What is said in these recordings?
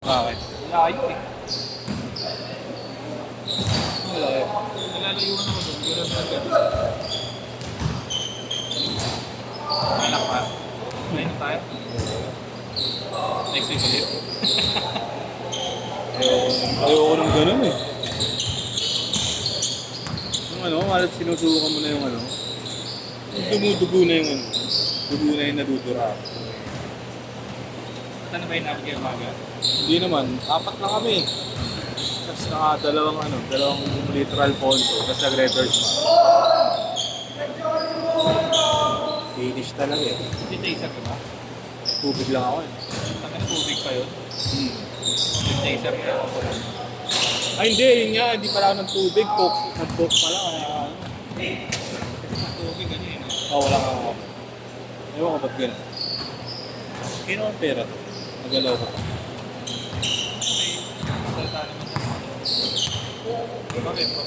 Bakit? Layo eh. Wala eh. Nalalayuan ako doon. Ganun na ganun. Anak pa. Kumain na tayo. Next week ulit. Ayoko nang ganun eh. Yung ano, malat sinusukan mo na yung ano. Yung dumudugo na yung ano. Dugo na yung nadudura. Ano ba yung namin kayo maga? Hindi naman, apat na kami. Tapos dalawang literal ponso. Tapos nag-reverse pa. Finish talaga eh. Hindi taser ka ba? Tubig lang ako eh. Taka na tubig pa yun. Hindi taser ka ako. Ay hindi, yun nga, hindi pala ako ng tubig. Nag-poke pala. Kaya Tubig ano yun. wala ka ako. Ewan ko ba't gano'n. Kino ang pera to? Nagalaw ko pa. May salita naman sa bakit po?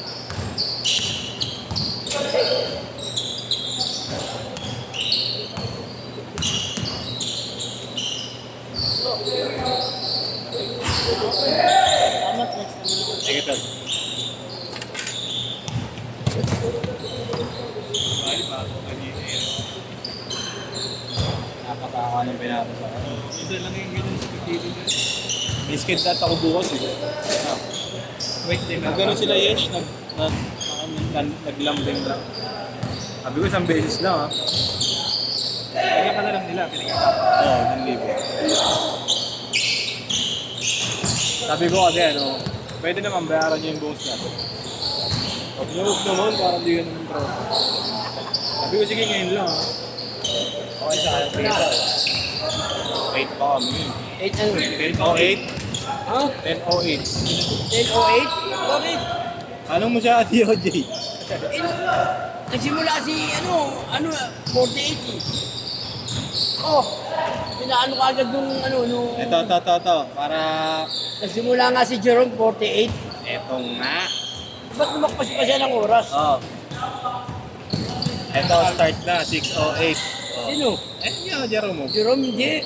Sige tal. Bali ba ako nag-i-air? Napakakawa ng pinapasa. Minsan lang yung ganun sa pagkili nyo. Biscuit dat ako bukas eh. Wait, din na. Nagano sila Yesh, naglambing lang. Sabi ko isang beses lang ha. Kaya ka na lang nila, pinagkakap. Oo, 1,000. Sabi ko kasi ano, pwede naman bayaran niyo yung bonus natin. Huwag niyo huwag naman, parang hindi ganun yung tropa. Sabi ko sige ngayon lang ha. Okay sa akin, 8 pa kami. 8 ano? 10:08? Ha? 10:08. 10:08? Bakit? Anong mo siya, DOJ? Nagsimula si ano, 48 eh. Oh, pinaano ka agad nung nung... Ito. Para... Nagsimula nga si Jerome 48. Eto nga. Ba't lumakpas pa siya ng oras? Oh. Ito, start na, 6:08. Sino? Eh, yan, Jerome mo. Jerome, hindi.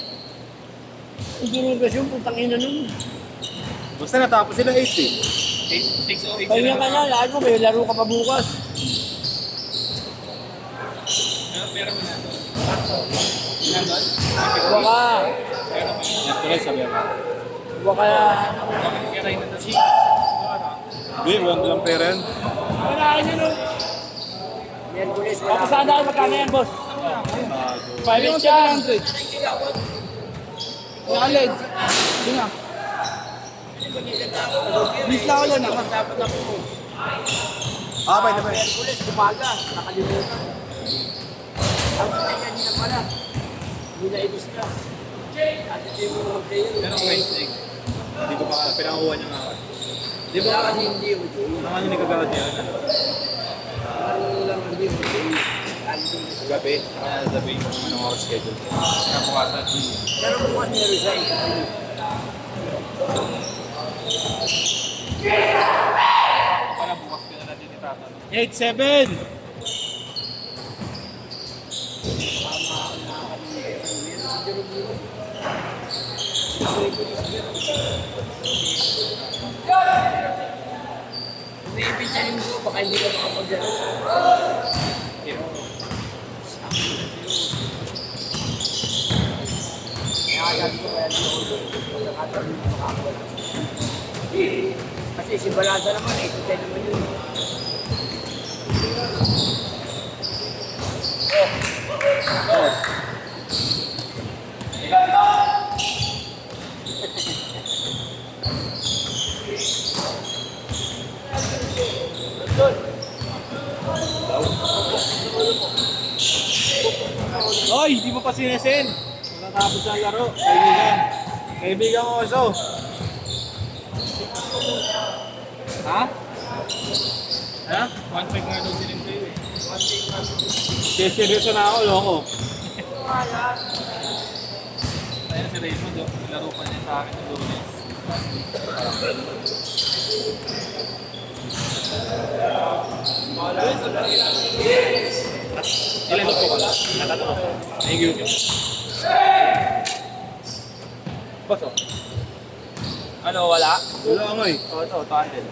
Hindi nung gasyon, putang ina nun. Basta natapos sila 8 eh. 6 o 8 Kaya ka na, lahat mo, may laro ka pa bukas. Pero mo na. Huwag ka. Yan tuloy sabi ako. Huwag ka. Kaya tayo na si. Hindi, walang pera yan. Wala ka nyo nun. Miyerkules, wala. Kapasada ka, magkano yan, boss? 500. Knowledge. Hindi nga. Bis na ako yan. Dapat ako. Pwede ba? Miyerkules, umaga. Nakalimutan. Ang kanya na pala. Hindi na ibis na. At ito yung mga player. Pero Wednesday. Hindi ko pa pinakuha niya nga ako. Di ba kasi hindi yung Ang ano ni kagawad niya? Ano lang hindi yung Gabi. Gabi. Anong oras schedule? Kinabukasan. pero bukas niya resign. Para bukas ka na natin itatanong. 8-7! May ipinsahin mo, baka hindi ka makapagdala. Kaya sabi ko kaya dito ko magkakatabi mo makakawala. Kasi si Balasa naman, 8-10 naman yun. Hoy! Di mo pa sinesen! Matatapos ang laro. Kaibigan. Kaibigan ko so. Ha? Ha? 1.5 nga daw din sa'yo eh. Seryoso na ako, loko. Ayun si Raymond, nilaro pa niya sa akin ng Lunes. Ilan ko ka? Nakatato. Thank you. Boss, oh. Ano, wala? Wala nga eh. Oo, ito, 200.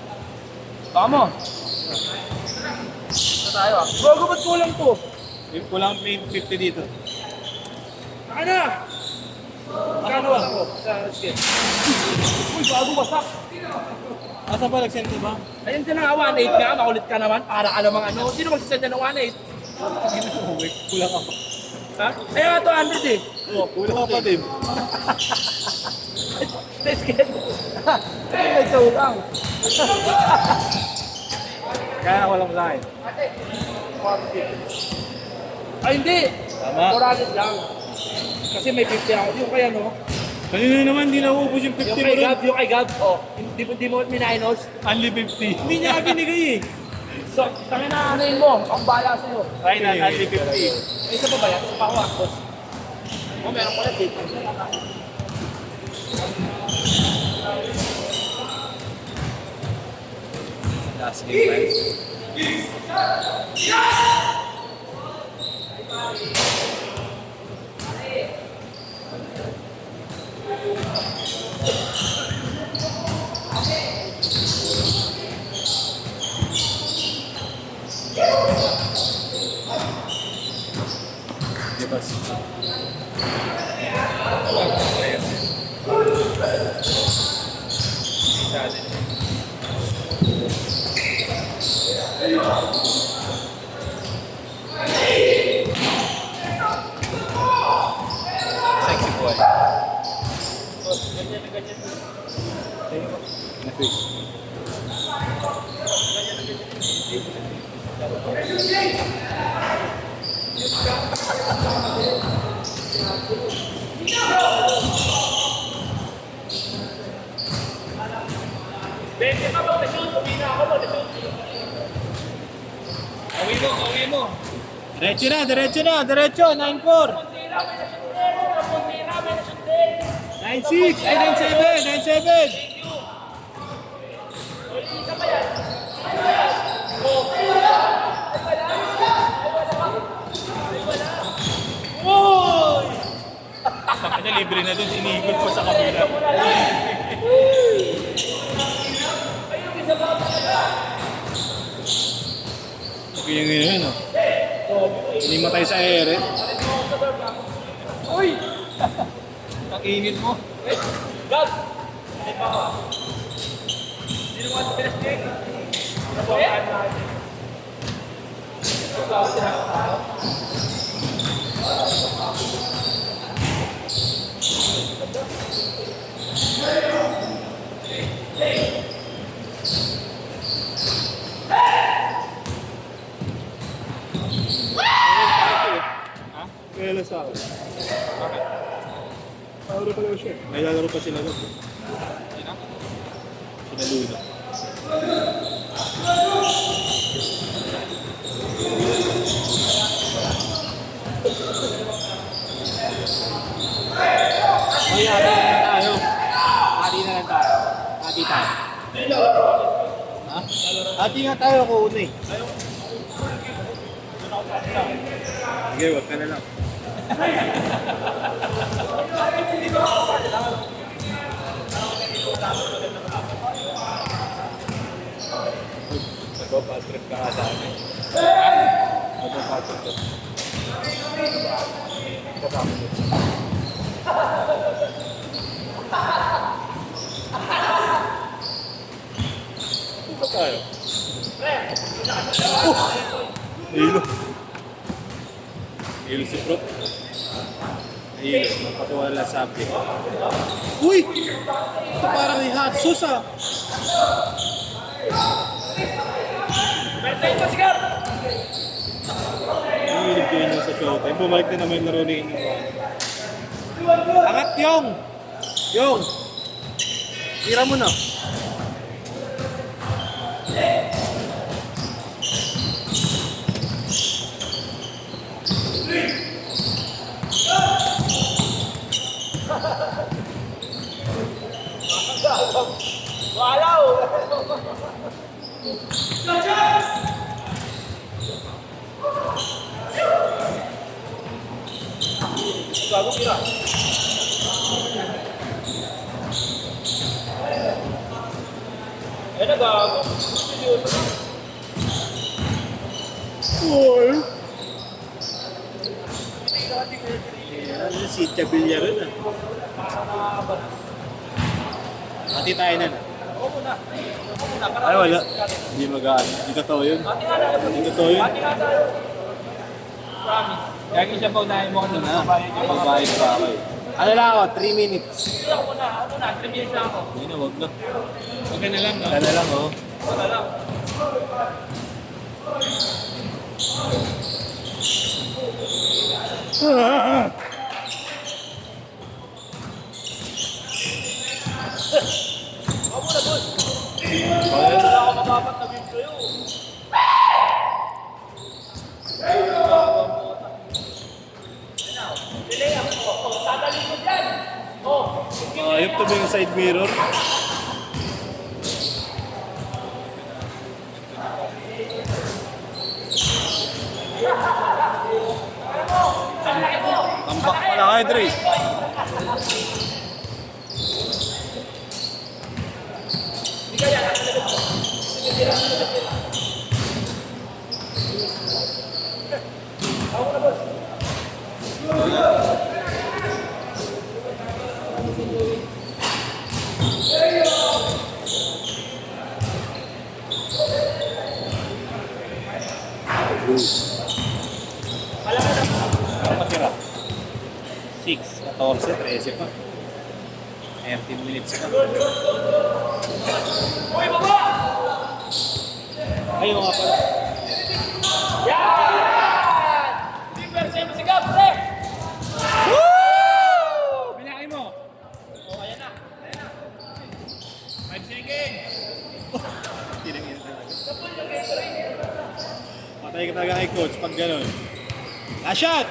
Baka mo. Ito tayo ah. Bago ba't kulang to? Kulang may 50 dito. Ano? Kano ako? Sa skate. Uy, bago basak. Asan pa nag-send ba? Ayun din na 1.8 nga, makulit ka naman. Para ka namang ano. Sino magsasend na ng 1.8? Kulang ako. Ha? Ay, nga 200 eh. Kulang ako pa din. Sa skate. Ay, nagsautang. Kaya wala mo sa akin. Ay, hindi. Tama. 400 lang. Kasi may 50 ako. Yung kaya no? Kanina naman, hindi na uubos yung 50 Yung mo kay rin. Gab, yung kay Gab. Oh, di mo minainos. Only 50. Hindi niya binigay eh. So, tangin na anuin mo. Ang bahala sa'yo. Ay, na, only 50. May isa pa ba yan? Isa pa ako boss. Oh, meron pala date. Last game, man. Libas. Sexy boy. Bente ka ba? Nashoot. Pumina ako mo. Nashoot. Awi mo. Diretso na, diretso na, diretso. 9-4. 9-6. Ay, 9-7. 9-7. Ano, libre na dun, sinigod ko sa kabila. Okay yung yun, no? Hindi matay sa ere. Uy! Ang init mo. Gab! Ay pa ka. Sino mo ang pinastig? Nabuhaan natin. Ha? Kaya lang sa akin. Bakit? Lalaro pa daw siya. May lalaro pa sila doon. Sino? Sila Luna. Ay, ati na lang tayo. Ati na lang tayo. Ati tayo. Ha? Ati nga tayo ako una eh. Sige, wag ka na lang. Nagpapatrip ka nga sa akin. Nagpapatrip ka. Ito tayo. Hilo. Hilo si Prop. Hilo. Magpatuwala sa akin. Uy! Ito parang may hot sauce ah. Sa'yo pa sigar! Nangilig ko yun sa showtime. Bumalik na naman yung laro ni Inyo. Angat Yong! Yong! Tira mo na. Walaw! Bago kira. Eh, nagago. Seryoso na. Ano si Chabilla rin ah. Pati tayo na. Oo muna. Oo muna. Ay wala. Hindi magaan. Hindi totoo yun. Ate nga tayo. Hindi totoo yun. Ate nga tayo. Promise. Kaya siya pa unahin mo ako Ano ng na? babae. Babayad pa ako eh. Ano lang ako? 3 minutes. Hindi ako muna. Ako muna. 3 minutes lang ako. Hindi na, wag na. Huwag ka na lang, no? Wag na lang oh. Huwag ka lang. Ako muna, boss. Wala ako mapapatagin sa'yo. Delay ako. Tatalim mo dyan. Oh. Ayop to ba yung side mirror? Tambak pala kayo, Dre. Ano patira? 6, 14, 13 pa. 13 minutes pa. Uy, baba! Ayun nga pala. Yan! Liver sa'yo masigap, pre! Bilaki mo. Oh, ayan na. 5 seconds. Tinangin talaga. Patay ka talaga kay coach pag gano'n. Last shot!